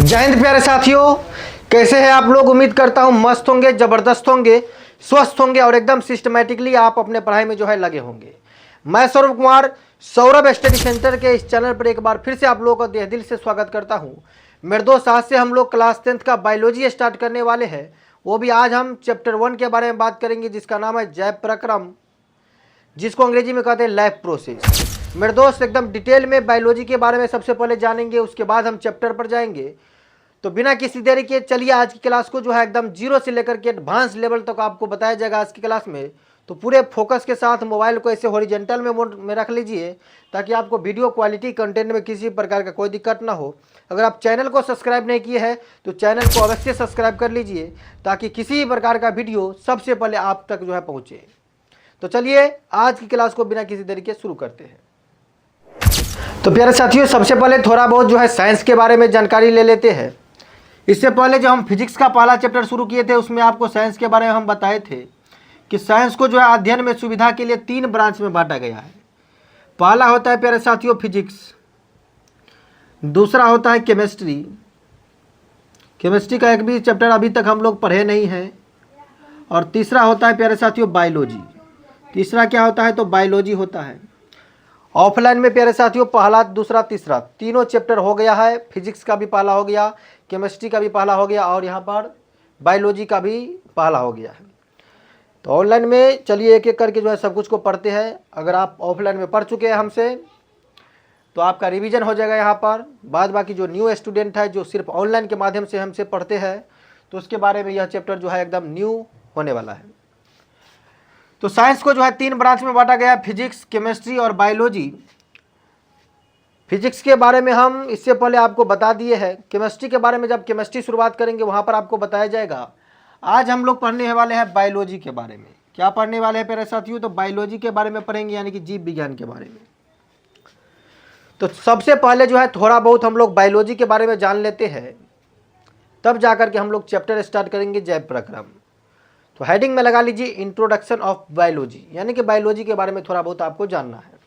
जय हिंद प्यारे साथियों, कैसे हैं आप लोग। उम्मीद करता हूं मस्त होंगे, जबरदस्त होंगे, स्वस्थ होंगे और एकदम सिस्टमेटिकली आप अपने पढ़ाई में जो है लगे होंगे। मैं सौरभ कुमार, सौरभ स्टडी सेंटर के इस चैनल पर एक बार फिर से आप लोगों का तहे दिल से स्वागत करता हूं। मेरे दोस्त, आज से हम लोग क्लास 10th का बायोलॉजी स्टार्ट करने वाले हैं। वो भी आज हम चैप्टर 1 के बारे में बात करेंगे, जिसका नाम है जैव प्रक्रम, जिसको अंग्रेजी में कहते हैं लैब प्रोसेस। मेरे दोस्त, एकदम डिटेल में बायोलॉजी के बारे में सबसे पहले जानेंगे, उसके बाद हम चैप्टर पर जाएंगे। तो बिना किसी देरी के चलिए आज की क्लास को जो है एकदम जीरो से लेकर के एडवांस लेवल तक आपको बताया जाएगा आज की क्लास में। तो पूरे फोकस के साथ मोबाइल को ऐसे हॉरिजॉन्टल में मोड में रख लीजिए, ताकि आपको वीडियो क्वालिटी कंटेंट में किसी प्रकार का कोई दिक्कत ना हो। अगर आप चैनल को सब्सक्राइब नहीं किए हैं तो चैनल को अवश्य सब्सक्राइब कर लीजिए, ताकि किसी प्रकार का वीडियो सबसे पहले आप तक जो है पहुँचे। तो चलिए आज की क्लास को बिना किसी देरी के शुरू करते हैं। तो प्यारे साथियों, सबसे पहले थोड़ा बहुत जो है साइंस के बारे में जानकारी ले लेते हैं। इससे पहले जो हम फिजिक्स का पहला चैप्टर शुरू किए थे, उसमें आपको साइंस के बारे में हम बताए थे कि साइंस को जो है अध्ययन में सुविधा के लिए 3 ब्रांच में बांटा गया है। पहला होता है प्यारे साथियों फिजिक्स, दूसरा होता है केमिस्ट्री। केमिस्ट्री का एक भी चैप्टर अभी तक हम लोग पढ़े नहीं हैं। और तीसरा होता है प्यारे साथियों बायोलॉजी। तीसरा क्या होता है तो बायोलॉजी होता है। ऑफलाइन में प्यारे साथियों पहला, दूसरा, तीसरा तीनों चैप्टर हो गया है। फिजिक्स का भी पहला हो गया, केमिस्ट्री का भी पहला हो गया और यहाँ पर बायोलॉजी का भी पहला हो गया है। तो ऑनलाइन में चलिए एक एक करके जो है सब कुछ को पढ़ते हैं। अगर आप ऑफलाइन में पढ़ चुके हैं हमसे तो आपका रिवीजन हो जाएगा यहाँ पर। बाद बाकी जो न्यू स्टूडेंट है जो सिर्फ ऑनलाइन के माध्यम से हमसे पढ़ते हैं, तो उसके बारे में यह चैप्टर जो है एकदम न्यू होने वाला है। तो साइंस को जो है 3 ब्रांच में बांटा गया, फिजिक्स, केमिस्ट्री और बायोलॉजी। फिजिक्स के बारे में हम इससे पहले आपको बता दिए हैं। केमिस्ट्री के बारे में जब केमिस्ट्री शुरुआत करेंगे वहाँ पर आपको बताया जाएगा। आज हम लोग पढ़ने वाले हैं बायोलॉजी के बारे में। क्या पढ़ने वाले हैं प्यारे साथियों, तो बायोलॉजी के बारे में पढ़ेंगे, यानी कि जीव विज्ञान के बारे में। तो सबसे पहले जो है थोड़ा बहुत हम लोग बायोलॉजी के बारे में जान लेते हैं, तब जाकर के हम लोग चैप्टर स्टार्ट करेंगे जैव प्रक्रम। तो हेडिंग में लगा लीजिए इंट्रोडक्शन ऑफ बायोलॉजी, यानी कि बायोलॉजी के बारे में थोड़ा बहुत आपको जानना है।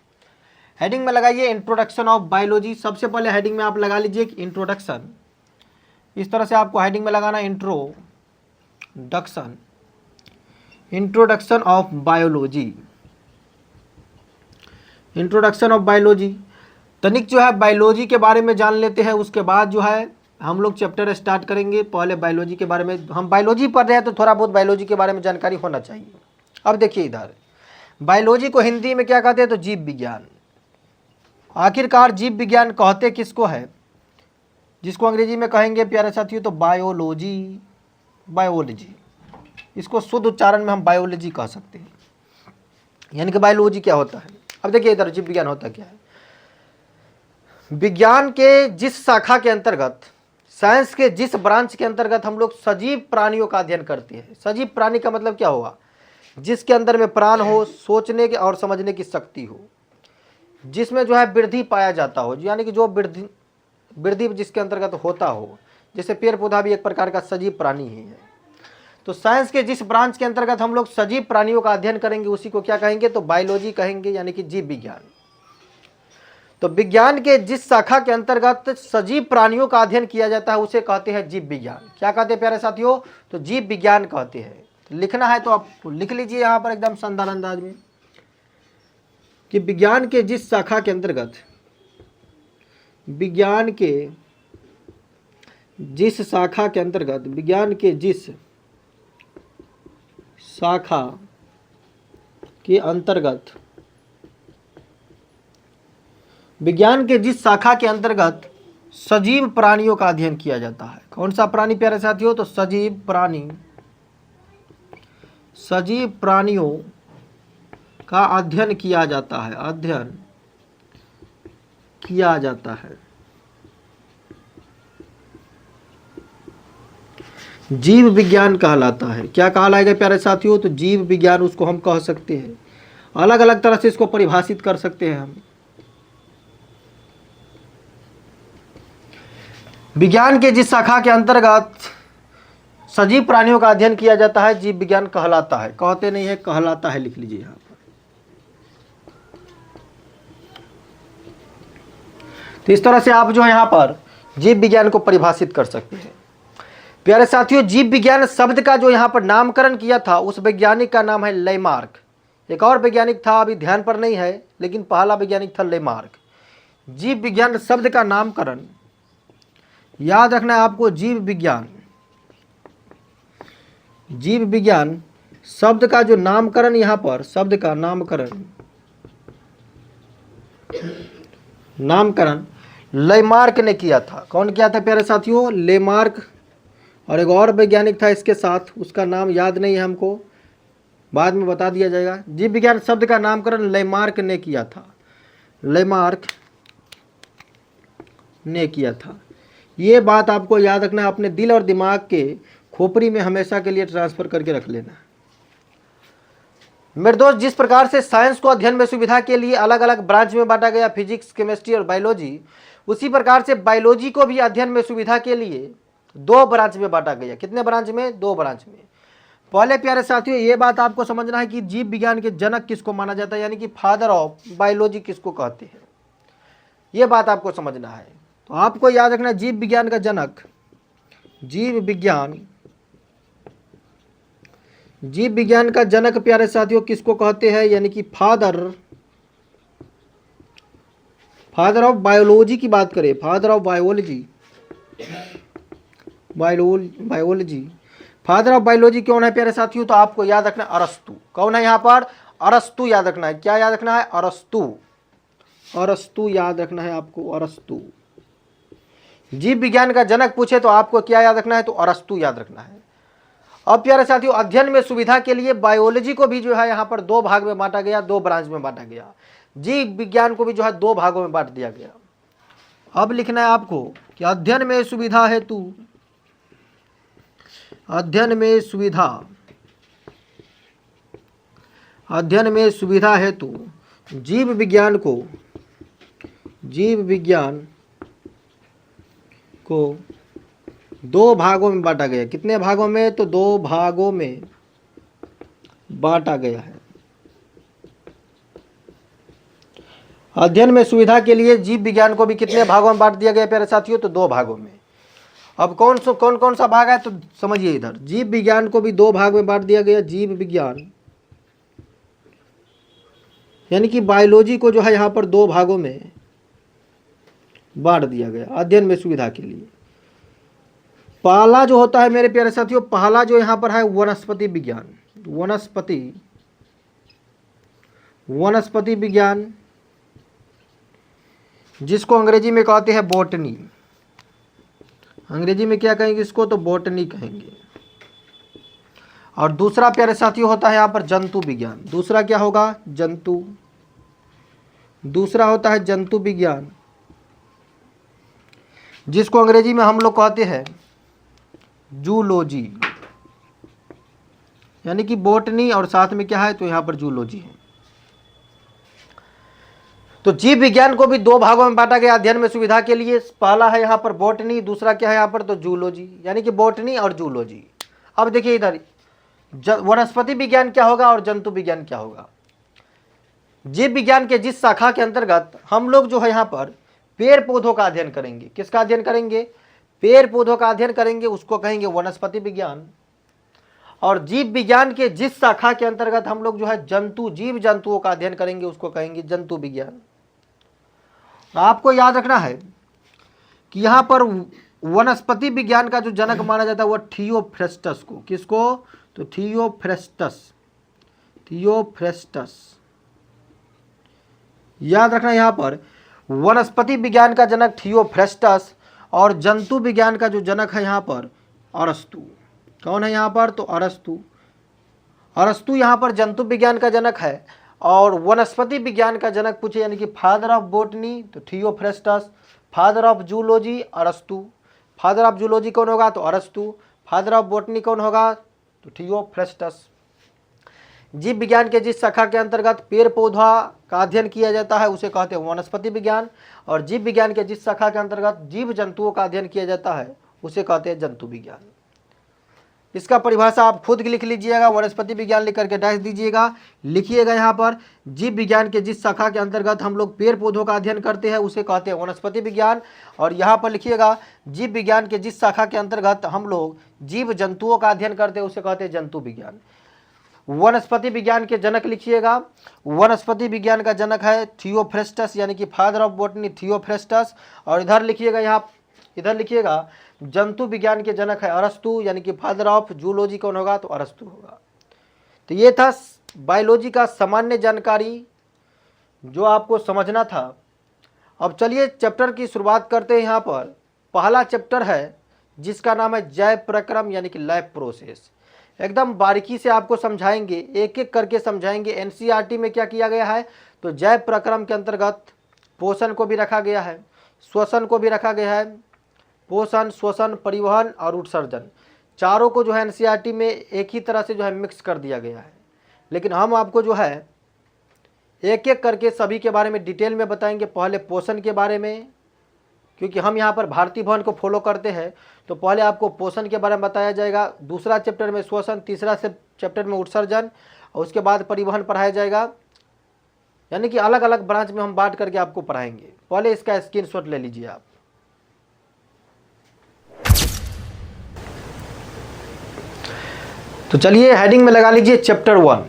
हेडिंग में लगाइए इंट्रोडक्शन ऑफ बायोलॉजी। सबसे पहले हेडिंग में आप लगा लीजिए इंट्रोडक्शन। इस तरह से आपको हेडिंग में लगाना introduction, introduction of biology, introduction of biology. तनिक जो है बायोलॉजी के बारे में जान लेते हैं, उसके बाद जो है हम लोग चैप्टर स्टार्ट करेंगे। पहले बायोलॉजी के बारे में, हम बायोलॉजी पढ़ रहे हैं तो थोड़ा बहुत बायोलॉजी के बारे में जानकारी होना चाहिए। अब देखिए इधर, बायोलॉजी को हिंदी में क्या कहते हैं तो जीव विज्ञान। आखिरकार जीव विज्ञान कहते किसको है, जिसको अंग्रेजी में कहेंगे प्यारे साथियों तो बायोलॉजी, बायोलॉजी। इसको शुद्ध उच्चारण में हम बायोलॉजी कह सकते हैं, यानी कि बायोलॉजी क्या होता है। अब देखिए इधर जीव विज्ञान होता क्या है। विज्ञान के जिस शाखा के अंतर्गत, साइंस के जिस ब्रांच के अंतर्गत हम लोग सजीव प्राणियों का अध्ययन करते हैं। सजीव प्राणी का मतलब क्या होगा, जिसके अंदर में प्राण हो, सोचने के और समझने की शक्ति हो, जिसमें जो है वृद्धि पाया जाता हो, यानी कि जो वृद्धि जिसके अंतर्गत होता हो। जैसे पेड़ पौधा भी एक प्रकार का सजीव प्राणी ही है। तो साइंस के जिस ब्रांच के अंतर्गत हम लोग सजीव प्राणियों का अध्ययन करेंगे उसी को क्या कहेंगे तो बायोलॉजी कहेंगे, यानी कि जीव विज्ञान। तो विज्ञान के जिस शाखा के अंतर्गत सजीव प्राणियों का अध्ययन किया जाता है उसे कहते हैं जीव विज्ञान। क्या कहते हैं प्यारे साथियों, तो जीव विज्ञान कहते हैं। तो लिखना है तो आप लिख लीजिए यहाँ पर एकदम शानदार अंदाज में कि विज्ञान के जिस शाखा के अंतर्गत, विज्ञान के जिस शाखा के अंतर्गत, विज्ञान के जिस शाखा के अंतर्गत, विज्ञान के जिस शाखा के अंतर्गत सजीव प्राणियों का अध्ययन किया जाता है। कौन सा प्राणी प्यारे साथियों, तो सजीव प्राणी, सजीव प्राणियों का अध्ययन किया जाता है, अध्ययन किया जाता है। जीव विज्ञान कहलाता है। क्या कहलाएगा प्यारे साथियों, तो जीव विज्ञान उसको हम कह सकते हैं। अलग अलग तरह से इसको परिभाषित कर सकते हैं हम। विज्ञान के जिस शाखा के अंतर्गत सजीव प्राणियों का अध्ययन किया जाता है जीव विज्ञान कहलाता है। कहते नहीं है, कहलाता है, लिख लीजिए यहाँ पर। तो इस तरह से आप जो है यहाँ पर जीव विज्ञान को परिभाषित कर सकते हैं। प्यारे साथियों, जीव विज्ञान शब्द का जो यहाँ पर नामकरण किया था उस वैज्ञानिक का नाम है लेमार्क। एक और वैज्ञानिक था, अभी ध्यान पर नहीं है, लेकिन पहला वैज्ञानिक था लेमार्क। जीव विज्ञान शब्द का नामकरण याद रखना है आपको। जीव विज्ञान शब्द का जो नामकरण यहाँ पर, शब्द का नामकरण लेमार्क ने किया था। कौन किया था प्यारे साथियों? लेमार्क। और एक और वैज्ञानिक था इसके साथ, उसका नाम याद नहीं है हमको, बाद में बता दिया जाएगा। जीव विज्ञान शब्द का नामकरण लेमार्क ने किया था, लेमार्क ने किया था। ये बात आपको याद रखना है, अपने दिल और दिमाग के खोपड़ी में हमेशा के लिए ट्रांसफर करके रख लेना। मेरे दोस्त, जिस प्रकार से साइंस को अध्ययन में सुविधा के लिए अलग अलग ब्रांच में बांटा गया, फिजिक्स, केमिस्ट्री और बायोलॉजी, उसी प्रकार से बायोलॉजी को भी अध्ययन में सुविधा के लिए 2 ब्रांच में बांटा गया। कितने ब्रांच में? 2 ब्रांच में। पहले प्यारे साथियों ये बात आपको समझना है कि जीव विज्ञान के जनक किसको माना जाता है, यानी कि फादर ऑफ बायोलॉजी किसको कहते हैं, ये बात आपको समझना है। तो आपको याद रखना, जीव विज्ञान का जनक, जीव विज्ञान का जनक प्यारे साथियों किसको कहते हैं, यानी कि फादर ऑफ बायोलॉजी की बात करें, father of biology, father of biology कौन है प्यारे साथियों? तो आपको याद रखना अरस्तु। कौन है यहाँ पर? अरस्तु याद रखना है। क्या याद रखना है? अरस्तु याद रखना है आपको, अरस्तु। जीव विज्ञान का जनक पूछे तो आपको क्या याद रखना है? तो अरस्तु याद रखना है। अब प्यारे साथियों, अध्ययन में सुविधा के लिए बायोलॉजी को भी जो है यहाँ पर 2 भाग में बांटा गया, 2 ब्रांच में बांटा गया। जीव विज्ञान को भी जो है 2 भागों में बांट दिया गया। अब लिखना है आपको कि अध्ययन में सुविधा हेतु, अध्ययन में सुविधा हेतु जीव विज्ञान को 2 भागों में बांटा गया। कितने भागों में? तो 2 भागों में बांटा गया है। अध्ययन में सुविधा के लिए जीव विज्ञान को भी कितने भागों में बांट दिया गया प्यारे साथियों? तो 2 भागों में। अब कौन सा भाग है? तो समझिए इधर, जीव विज्ञान को भी 2 भाग में बांट दिया गया। जीव विज्ञान यानी कि बायोलॉजी को जो है यहाँ पर 2 भागों में बांट दिया गया अध्ययन में सुविधा के लिए। पहला जो होता है मेरे प्यारे साथियों, पहला जो यहाँ पर है वनस्पति विज्ञान, जिसको अंग्रेजी में कहते हैं बॉटनी। अंग्रेजी में क्या कहेंगे इसको? तो बॉटनी कहेंगे। और दूसरा प्यारे साथियों होता है यहाँ पर जंतु विज्ञान। दूसरा क्या होगा? दूसरा होता है जंतु विज्ञान, जिसको अंग्रेजी में हम लोग कहते हैं जूलॉजी, यानी कि बॉटनी और साथ में क्या है? तो यहाँ पर जूलॉजी है। तो जीव विज्ञान को भी 2 भागों में बांटा गया अध्ययन में सुविधा के लिए। पहला है यहाँ पर बॉटनी, दूसरा क्या है यहाँ पर? तो जूलॉजी, यानी कि बॉटनी और जूलॉजी। अब देखिए इधर, वनस्पति विज्ञान क्या होगा और जंतु विज्ञान क्या होगा? जीव विज्ञान के जिस शाखा के अंतर्गत हम लोग जो है यहाँ पर पेड़ पौधों का अध्ययन करेंगे, किसका अध्ययन करेंगे? पेड़ पौधों का अध्ययन करेंगे, उसको कहेंगे वनस्पति विज्ञान। और जीव विज्ञान के जिस शाखा के अंतर्गत हम लोग जो है जीव जंतुओं का अध्ययन करेंगे, उसको कहेंगे जंतु विज्ञान। आपको याद रखना है कि यहाँ पर वनस्पति विज्ञान का जो जनक माना जाता है वह थियोफ्रेस्टस को। किसको? तो थियोफ्रेस्टस याद रखना। यहाँ पर वनस्पति विज्ञान का जनक थियोफ्रेस्टस और जंतु विज्ञान का जो जनक है यहाँ पर अरस्तु। कौन है यहाँ पर? तो अरस्तु यहाँ पर जंतु विज्ञान का जनक है। और वनस्पति विज्ञान का जनक पूछे, यानी कि फादर ऑफ बॉटनी, तो थियोफ्रेस्टस। फादर ऑफ जूलॉजी अरस्तु। फादर ऑफ जूलॉजी कौन होगा? तो अरस्तु। फादर ऑफ बॉटनी कौन होगा? तो थियोफ्रेस्टस। जीव विज्ञान के जिस शाखा के अंतर्गत पेड़ पौधा का अध्ययन किया जाता है उसे कहते हैं वनस्पति विज्ञान। और जीव विज्ञान के जिस शाखा के अंतर्गत जीव जंतुओं का अध्ययन किया जाता है उसे कहते हैं जंतु विज्ञान। इसका परिभाषा आप खुद लिख लीजिएगा, वनस्पति विज्ञान लिख करके डैश दीजिएगा, लिखिएगा यहाँ पर जीव विज्ञान के जिस शाखा के अंतर्गत हम लोग पेड़ पौधों का अध्ययन करते हैं उसे कहते हैं वनस्पति विज्ञान। और यहाँ पर लिखिएगा जीव विज्ञान के जिस शाखा के अंतर्गत हम लोग जीव जंतुओं का अध्ययन करते हैं उसे कहते हैं जंतु विज्ञान। वनस्पति विज्ञान के जनक लिखिएगा, वनस्पति विज्ञान का जनक है थियोफ्रेस्टस यानी कि फादर ऑफ बॉटनी थियोफ्रेस्टस। और इधर लिखिएगा, यहाँ इधर लिखिएगा जंतु विज्ञान के जनक है अरस्तु यानी कि फादर ऑफ जूलॉजी कौन होगा, तो अरस्तु होगा। तो ये था बायोलॉजी का सामान्य जानकारी जो आपको समझना था। अब चलिए चैप्टर की शुरुआत करते हैं। यहाँ पर पहला चैप्टर है जिसका नाम है जैव प्रक्रम यानी कि लाइफ प्रोसेस। एकदम बारीकी से आपको समझाएंगे, एक एक करके समझाएंगे। एनसीईआरटी में क्या किया गया है, तो जैव प्रक्रम के अंतर्गत पोषण को भी रखा गया है, श्वसन को भी रखा गया है। पोषण, श्वसन, परिवहन और उत्सर्जन, चारों को जो है एनसीईआरटी में एक ही तरह से जो है मिक्स कर दिया गया है। लेकिन हम आपको जो है एक एक करके सभी के बारे में डिटेल में बताएंगे। पहले पोषण के बारे में, क्योंकि हम यहाँ पर भारतीय भवन को फॉलो करते हैं, तो पहले आपको पोषण के बारे में बताया जाएगा। दूसरा चैप्टर में श्वसन, तीसरा चैप्टर में उत्सर्जन, और उसके बाद परिवहन पढ़ाया जाएगा। यानी कि अलग अलग ब्रांच में हम बांट करके आपको पढ़ाएंगे। पहले इसका स्क्रीनशॉट ले लीजिए आप। तो चलिए हेडिंग में लगा लीजिए चैप्टर 1।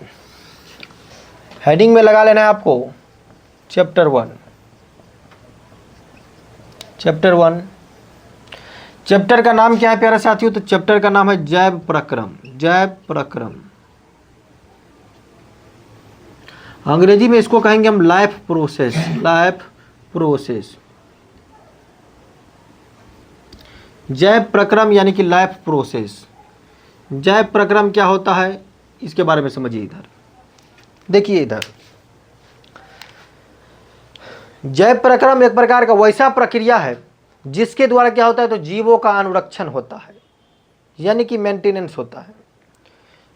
हेडिंग में लगा लेना है आपको चैप्टर 1। चैप्टर 1, चैप्टर का नाम क्या है प्यारे साथियों, तो चैप्टर का नाम है जैव प्रक्रम। जैव प्रक्रम, अंग्रेजी में इसको कहेंगे हम लाइफ प्रोसेस। लाइफ प्रोसेस, जैव प्रक्रम यानी कि लाइफ प्रोसेस। जैव प्रक्रम क्या होता है इसके बारे में समझिए। इधर देखिए, इधर जैव प्रक्रम एक प्रकार का वैसा प्रक्रिया है जिसके द्वारा क्या होता है, तो जीवों का अनुरक्षण होता है, यानी कि मेंटेनेंस होता है।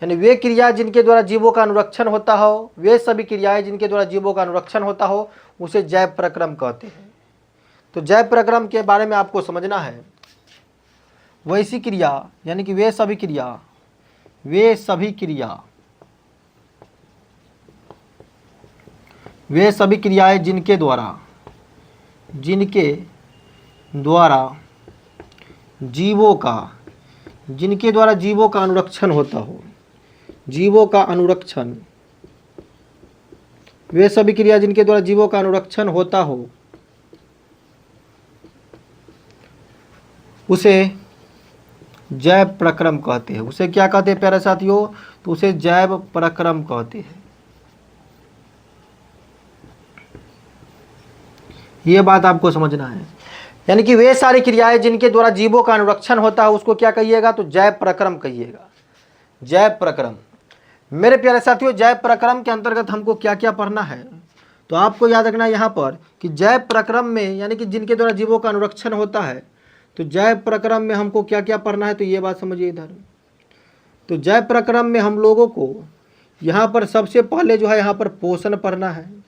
यानी वे क्रिया जिनके द्वारा जीवों का अनुरक्षण होता हो, वे सभी क्रियाएं जिनके द्वारा जीवों का अनुरक्षण होता हो, उसे जैव प्रक्रम कहते हैं। तो जैव प्रक्रम के बारे में आपको समझना है। वैसी क्रिया यानी कि वे सभी क्रिया, वे सभी क्रियाएं जिनके द्वारा जीवों का अनुरक्षण होता हो, जीवों का अनुरक्षण, वे सभी क्रिया जिनके द्वारा जीवों का अनुरक्षण होता हो उसे जैव प्रक्रम कहते हैं। उसे क्या कहते हैं प्यारे साथियों, तो उसे जैव प्रक्रम कहते हैं। ये बात आपको समझना है। यानी कि वे सारी क्रियाएं जिनके द्वारा जीवों का अनुरक्षण होता है उसको क्या कहिएगा, तो जैव प्रक्रम कहिएगा। जैव प्रक्रम मेरे प्यारे साथियों, जैव प्रक्रम के अंतर्गत हमको क्या क्या पढ़ना है, तो आपको याद रखना है यहाँ पर कि जैव प्रक्रम में यानी कि जिनके द्वारा जीवों का अनुरक्षण होता है, तो जैव प्रक्रम में हमको क्या क्या पढ़ना है, तो ये बात समझिए इधर। तो जैव प्रक्रम में हम लोगों को यहाँ पर सबसे पहले जो है यहाँ पर पोषण पढ़ना है।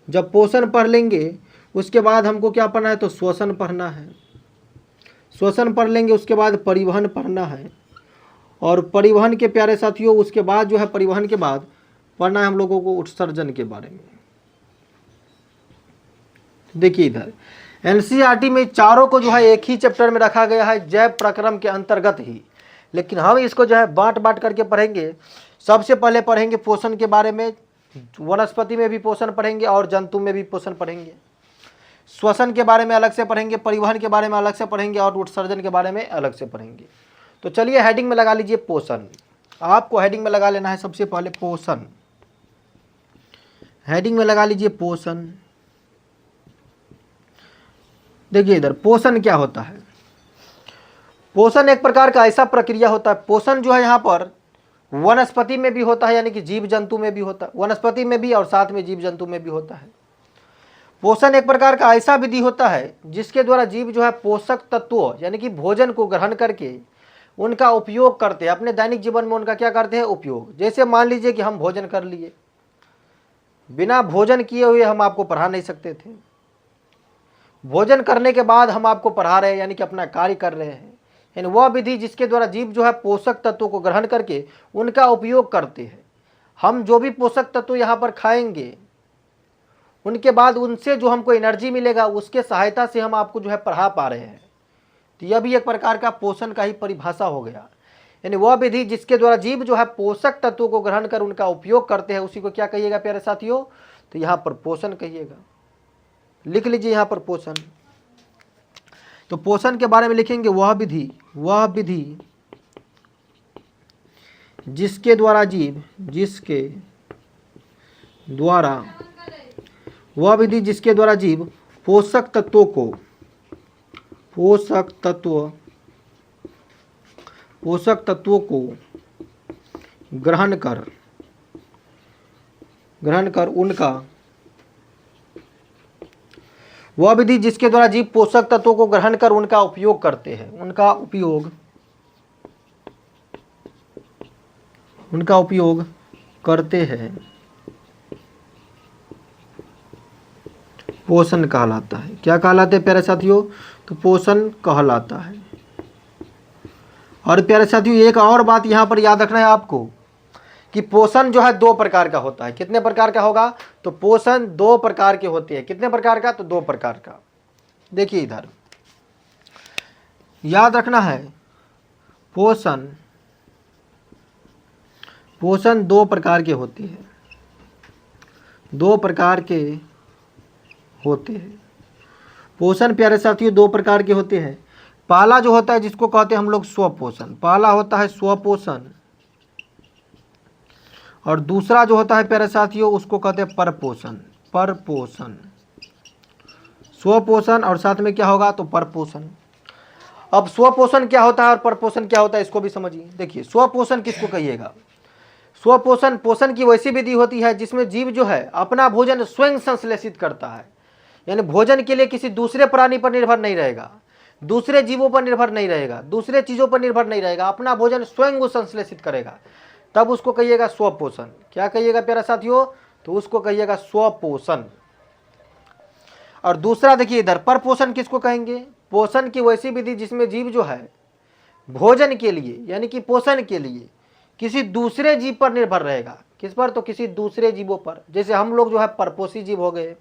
जब पोषण पढ़ लेंगे उसके बाद हमको क्या पढ़ना है, तो श्वसन पढ़ना है। श्वसन पढ़ लेंगे उसके बाद परिवहन पढ़ना है। और परिवहन के प्यारे साथियों उसके बाद जो है परिवहन के बाद पढ़ना है हम लोगों को उत्सर्जन के बारे में। देखिए इधर एनसीईआरटी में चारों को जो है एक ही चैप्टर में रखा गया है, जैव प्रक्रम के अंतर्गत ही। लेकिन हम इसको जो है बांट करके पढ़ेंगे। सबसे पहले पढ़ेंगे पोषण के बारे में, वनस्पति में भी पोषण पढ़ेंगे और जंतु में भी पोषण पढ़ेंगे। श्वसन के बारे में अलग से पढ़ेंगे, परिवहन के बारे में अलग से पढ़ेंगे और उत्सर्जन के बारे में अलग से पढ़ेंगे। तो चलिए हेडिंग में लगा लीजिए पोषण। आपको हेडिंग में लगा लेना है सबसे पहले पोषण। हेडिंग में लगा लीजिए पोषण। देखिए इधर पोषण क्या होता है। पोषण एक प्रकार का ऐसा प्रक्रिया होता है, पोषण जो है यहाँ पर वनस्पति में भी होता है, यानी कि जीव जंतु में भी होता है, वनस्पति में भी और साथ में जीव जंतु में भी होता है। पोषण एक प्रकार का ऐसा विधि होता है जिसके द्वारा जीव जो है पोषक तत्वों यानी कि भोजन को ग्रहण करके उनका उपयोग करते हैं, अपने दैनिक जीवन में उनका क्या करते हैं, उपयोग। जैसे मान लीजिए कि हम भोजन कर लिए, बिना भोजन किए हुए हम आपको पढ़ा नहीं सकते थे। भोजन करने के बाद हम आपको पढ़ा रहे हैं, यानी कि अपना कार्य कर रहे हैं। यानी वह विधि जिसके द्वारा जीव जो है पोषक तत्वों को ग्रहण करके उनका उपयोग करते हैं। हम जो भी पोषक तत्व यहाँ पर खाएंगे उनके बाद उनसे जो हमको एनर्जी मिलेगा उसके सहायता से हम आपको जो है पढ़ा पा रहे हैं। तो यह भी एक प्रकार का पोषण का ही परिभाषा हो गया। यानी वह विधि जिसके द्वारा जीव जो है पोषक तत्वों को ग्रहण कर उनका उपयोग करते हैं उसी को क्या कहिएगा प्यारे साथियों? तो यहाँ पर पोषण कहिएगा। लिख लीजिए यहाँ पर पोषण। तो पोषण के बारे में लिखेंगे वह विधि जिसके द्वारा जीव पोषक तत्वों को ग्रहण कर उनका वह विधि जिसके द्वारा जीव पोषक तत्वों को ग्रहण कर उनका उपयोग करते हैं। उनका उपयोग करते हैं पोषण कहलाता है। क्या कहलाते हैं प्यारे साथियों? तो पोषण कहलाता है। और प्यारे साथियों एक और बात यहाँ पर याद रखना है आपको कि पोषण जो है दो प्रकार का होता है। कितने प्रकार का होगा? तो पोषण दो प्रकार के होते हैं। कितने प्रकार का? तो दो प्रकार का। देखिए इधर याद रखना है पोषण दो प्रकार के होते हैं। पोषण प्यारे साथियों दो प्रकार के होते हैं। पहला जो होता है जिसको कहते हैं हम लोग स्वपोषण, पहला होता है स्वपोषण। और दूसरा जो होता है प्यारे साथियों उसको कहते हैं परपोषण। स्वपोषण और साथ में क्या होगा? तो परपोषण। अब स्वपोषण क्या होता है और परपोषण क्या होता है इसको भी समझिए। देखिए स्वपोषण किसको कहिएगा? स्वपोषण पोषण की वैसी विधि होती है जिसमें जीव जो है अपना भोजन स्वयं संश्लेषित करता है। यानी भोजन के लिए किसी दूसरे प्राणी पर निर्भर नहीं रहेगा, दूसरे जीवों पर निर्भर नहीं रहेगा, दूसरे चीज़ों पर निर्भर नहीं रहेगा, अपना भोजन स्वयं वो संश्लेषित करेगा, तब उसको कहिएगा स्वपोषण। क्या कहिएगा प्यारा साथियों? तो उसको कहिएगा स्वपोषण। और दूसरा देखिए इधर परपोषण किसको कहेंगे? पोषण की वैसी विधि जिसमें जीव जो है भोजन के लिए यानी कि पोषण के लिए किसी दूसरे जीव पर निर्भर रहेगा। किस पर? तो किसी दूसरे जीवों पर। जैसे हम लोग जो है परपोषी जीव हो गए,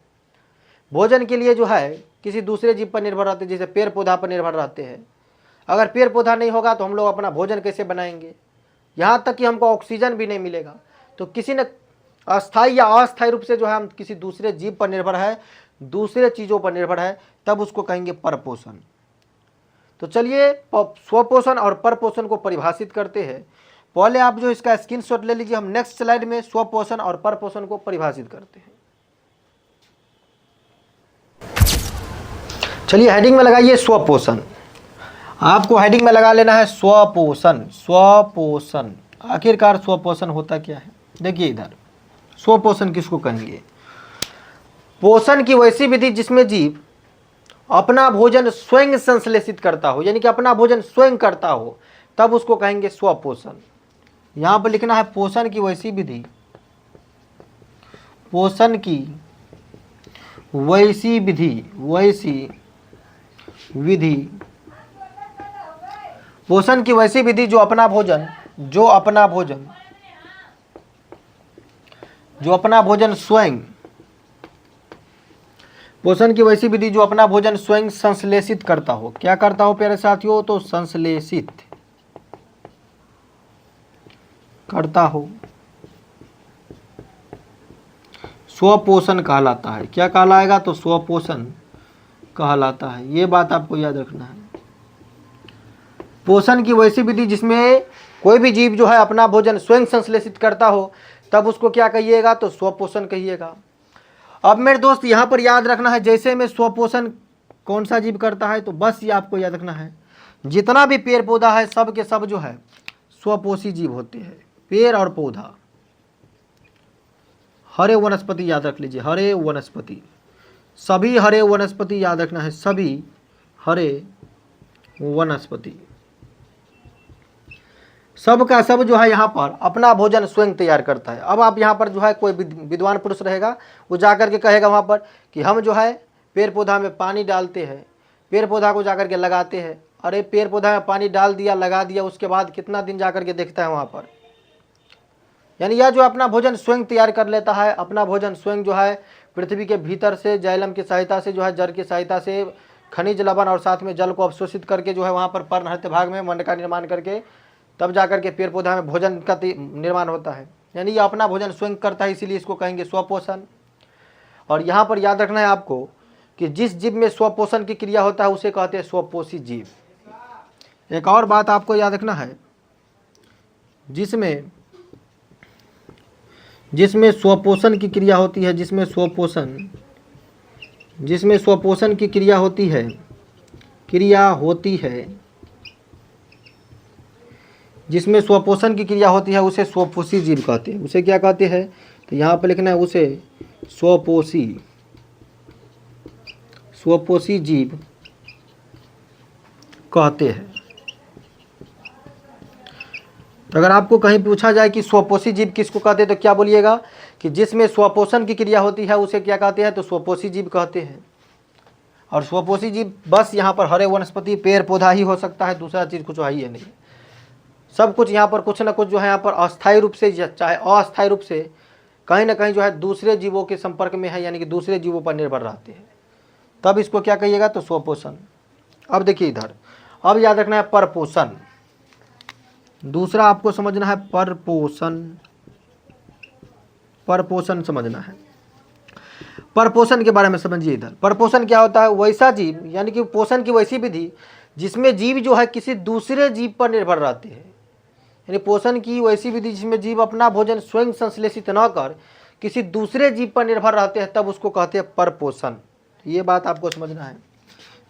भोजन के लिए जो है किसी दूसरे जीव पर निर्भर रहते हैं, जैसे पेड़ पौधा पर निर्भर रहते हैं। अगर पेड़ पौधा नहीं होगा तो हम लोग अपना भोजन कैसे बनाएंगे? यहाँ तक कि हमको ऑक्सीजन भी नहीं मिलेगा। तो किसी न अस्थायी या अस्थायी रूप से जो है हम किसी दूसरे जीव पर निर्भर है, दूसरे चीज़ों पर निर्भर है, तब उसको कहेंगे परपोषण। तो चलिए स्वपोषण और परपोषण को परिभाषित करते हैं। पहले आप जो इसका स्क्रीनशॉट ले लीजिए, हम नेक्स्ट स्लाइड में स्वपोषण और परपोषण को परिभाषित करते हैं। चलिए हेडिंग में लगाइए स्वपोषण। आपको हेडिंग में लगा लेना है स्वपोषण। आखिरकार स्वपोषण होता क्या है? देखिए इधर स्वपोषण किसको कहेंगे? पोषण की वैसी विधि जिसमें जीव अपना भोजन स्वयं संश्लेषित करता हो, यानी कि अपना भोजन स्वयं करता हो, तब उसको कहेंगे स्वपोषण। यहाँ पर लिखना है पोषण की वैसी विधि, पोषण की वैसी विधि जो अपना भोजन स्वयं पोषण की वैसी विधि जो अपना भोजन स्वयं संश्लेषित करता हो। क्या करता हो प्यारे साथियों? तो संश्लेषित करता हो, स्वपोषण कहलाता है। क्या कहलाएगा? तो स्वपोषण कहलाता है। ये बात आपको याद रखना है। पोषण की वैसी विधि जिसमें कोई भी जीव जो है अपना भोजन स्वयं संश्लेषित करता हो, तब उसको क्या कहिएगा? तो स्वपोषण कहिएगा। अब मेरे दोस्त यहाँ पर याद रखना है, जैसे में स्वपोषण कौन सा जीव करता है, तो बस ये आपको याद रखना है जितना भी पेड़ पौधा है सब के सब जो है स्वपोषी जीव होते हैं। पेड़ और पौधा, हरे वनस्पति याद रख लीजिए, हरे वनस्पति, सभी हरे वनस्पति याद रखना है, सभी हरे वनस्पति, सब का सब जो है यहाँ पर अपना भोजन स्वयं तैयार करता है। अब आप यहाँ पर जो है कोई विद्वान पुरुष रहेगा, वो जा कर के कहेगा वहाँ पर कि हम जो है पेड़ पौधा में पानी डालते हैं, पेड़ पौधा को जाकर के लगाते हैं। अरे पेड़ पौधा में पानी डाल दिया, लगा दिया, उसके बाद कितना दिन जाकर के देखता है वहाँ पर। यानी यह जो अपना भोजन स्वयं तैयार कर लेता है, अपना भोजन स्वयं जो है पृथ्वी के भीतर से जाइलम की सहायता से जो है, जड़ की सहायता से खनिज लवण और साथ में जल को अवशोषित करके जो है वहाँ पर पर्णहृत भाग में मंड का निर्माण करके तब जाकर के पेड़ पौधा में भोजन का निर्माण होता है। यानी ये अपना भोजन स्वयं करता है, इसीलिए इसको कहेंगे स्वपोषण। और यहाँ पर याद रखना है आपको कि जिस जीव में स्वपोषण की क्रिया होता है उसे कहते हैं स्वपोषी जीव। एक और बात आपको याद रखना है, जिसमें स्वपोषण की क्रिया होती है, जिसमें स्वपोषण की क्रिया होती है जिसमें स्वपोषण की क्रिया होती है उसे स्वपोषी जीव कहते हैं। उसे क्या कहते हैं, तो यहाँ पर लिखना है उसे स्वपोषी जीव कहते हैं। तो अगर आपको कहीं पूछा जाए कि स्वपोषी जीव किसको कहते हैं तो क्या बोलिएगा कि जिसमें स्वपोषण की क्रिया होती है उसे क्या कहते हैं, तो स्वपोषी जीव कहते हैं। और स्वपोषी जीव बस यहाँ पर हरे वनस्पति पेड़ पौधा ही हो सकता है, दूसरा चीज़ कुछ है ही नहीं। सब कुछ यहाँ पर कुछ ना कुछ जो है यहाँ पर अस्थायी रूप से चाहे अस्थायी रूप से कहीं ना कहीं जो है दूसरे जीवों के संपर्क में है, यानी कि दूसरे जीवों पर निर्भर रहते हैं, तब इसको क्या कहिएगा, तो स्वपोषण। अब देखिए इधर, अब याद रखना है परपोषण। दूसरा आपको समझना है परपोषण समझना है। परपोषण के बारे में समझिए इधर। परपोषण क्या होता है, वैसा जीव यानी कि पोषण की वैसी विधि जिसमें जीव जो है किसी दूसरे जीव पर निर्भर रहते हैं। यानी पोषण की वैसी विधि जिसमें जीव अपना भोजन स्वयं संश्लेषित न कर किसी दूसरे जीव पर निर्भर रहते हैं, तब उसको कहते हैं परपोषण। ये बात आपको समझना है।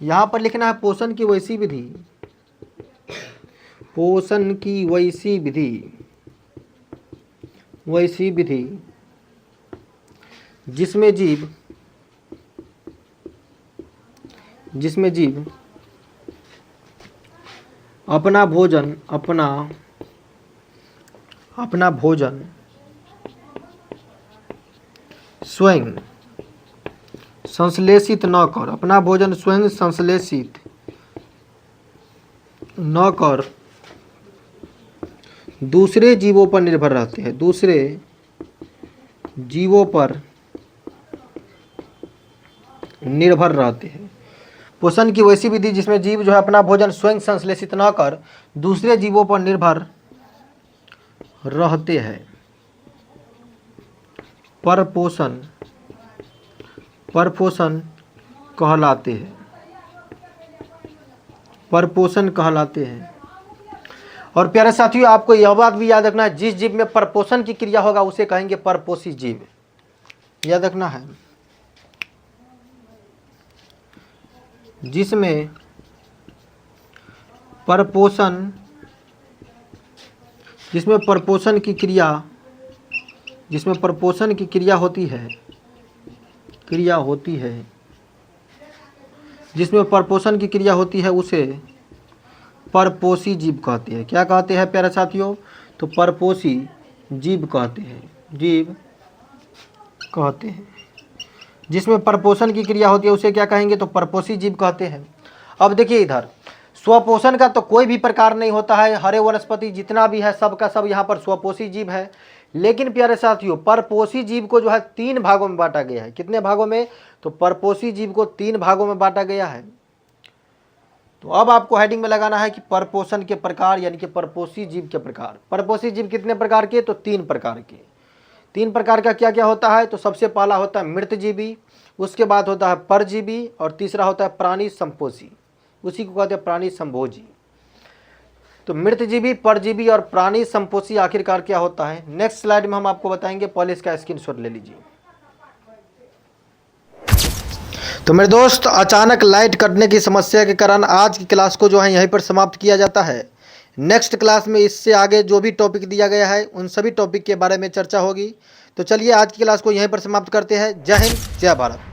यहाँ पर लिखना है पोषण की वैसी विधि जिसमें जीव अपना भोजन स्वयं संश्लेषित न कर, अपना भोजन स्वयं संश्लेषित न कर दूसरे जीवों पर निर्भर रहते हैं, दूसरे जीवों पर निर्भर रहते हैं। पोषण की वैसी विधि जिसमें जीव जो है अपना भोजन स्वयं संश्लेषित न कर दूसरे जीवों पर निर्भर रहते हैं, परपोषण कहलाते हैं। और प्यारे साथियों, आपको यह बात भी याद रखना है, जिस जीव में परपोषण की क्रिया होगा उसे कहेंगे परपोषी जीव। याद रखना है, जिसमें परपोषण की क्रिया होती है, जिसमें परपोषण की क्रिया होती है उसे परपोषी जीव कहते हैं। क्या कहते हैं प्यारे साथियों, तो परपोषी जीव कहते हैं। जिसमें परपोषण की क्रिया होती है उसे क्या कहेंगे, तो परपोषी जीव कहते हैं। अब देखिए इधर, स्वपोषण का तो कोई भी प्रकार नहीं होता है, हरे वनस्पति जितना भी है सब का सब यहाँ पर स्वपोषी जीव है। लेकिन प्यारे साथियों, परपोषी जीव को जो है 3 भागों में बांटा गया है। कितने भागों में, तो परपोषी जीव को 3 भागों में बांटा गया है। तो अब आपको हेडिंग में लगाना है कि परपोषण के प्रकार, यानी कि परपोषी जीव के प्रकार। परपोषी जीव कितने प्रकार के, तो 3 प्रकार के। 3 प्रकार का क्या क्या होता है, तो सबसे पहला होता है मृतजीवी, उसके बाद होता है परजीवी और तीसरा होता है प्राणी संपोषी, उसी को कहते हैं प्राणी संभोजी। तो मृतजीवी, परजीवी और प्राणी संपोषी आखिरकार क्या होता है, नेक्स्ट स्लाइड में हम आपको बताएंगे। पहले इसका स्क्रीनशॉट ले लीजिए। तो मेरे दोस्त, अचानक लाइट कटने की समस्या के कारण आज की क्लास को जो है यहीं पर समाप्त किया जाता है। नेक्स्ट क्लास में इससे आगे जो भी टॉपिक दिया गया है उन सभी टॉपिक के बारे में चर्चा होगी। तो चलिए आज की क्लास को यहीं पर समाप्त करते हैं। जय हिंद, जय भारत।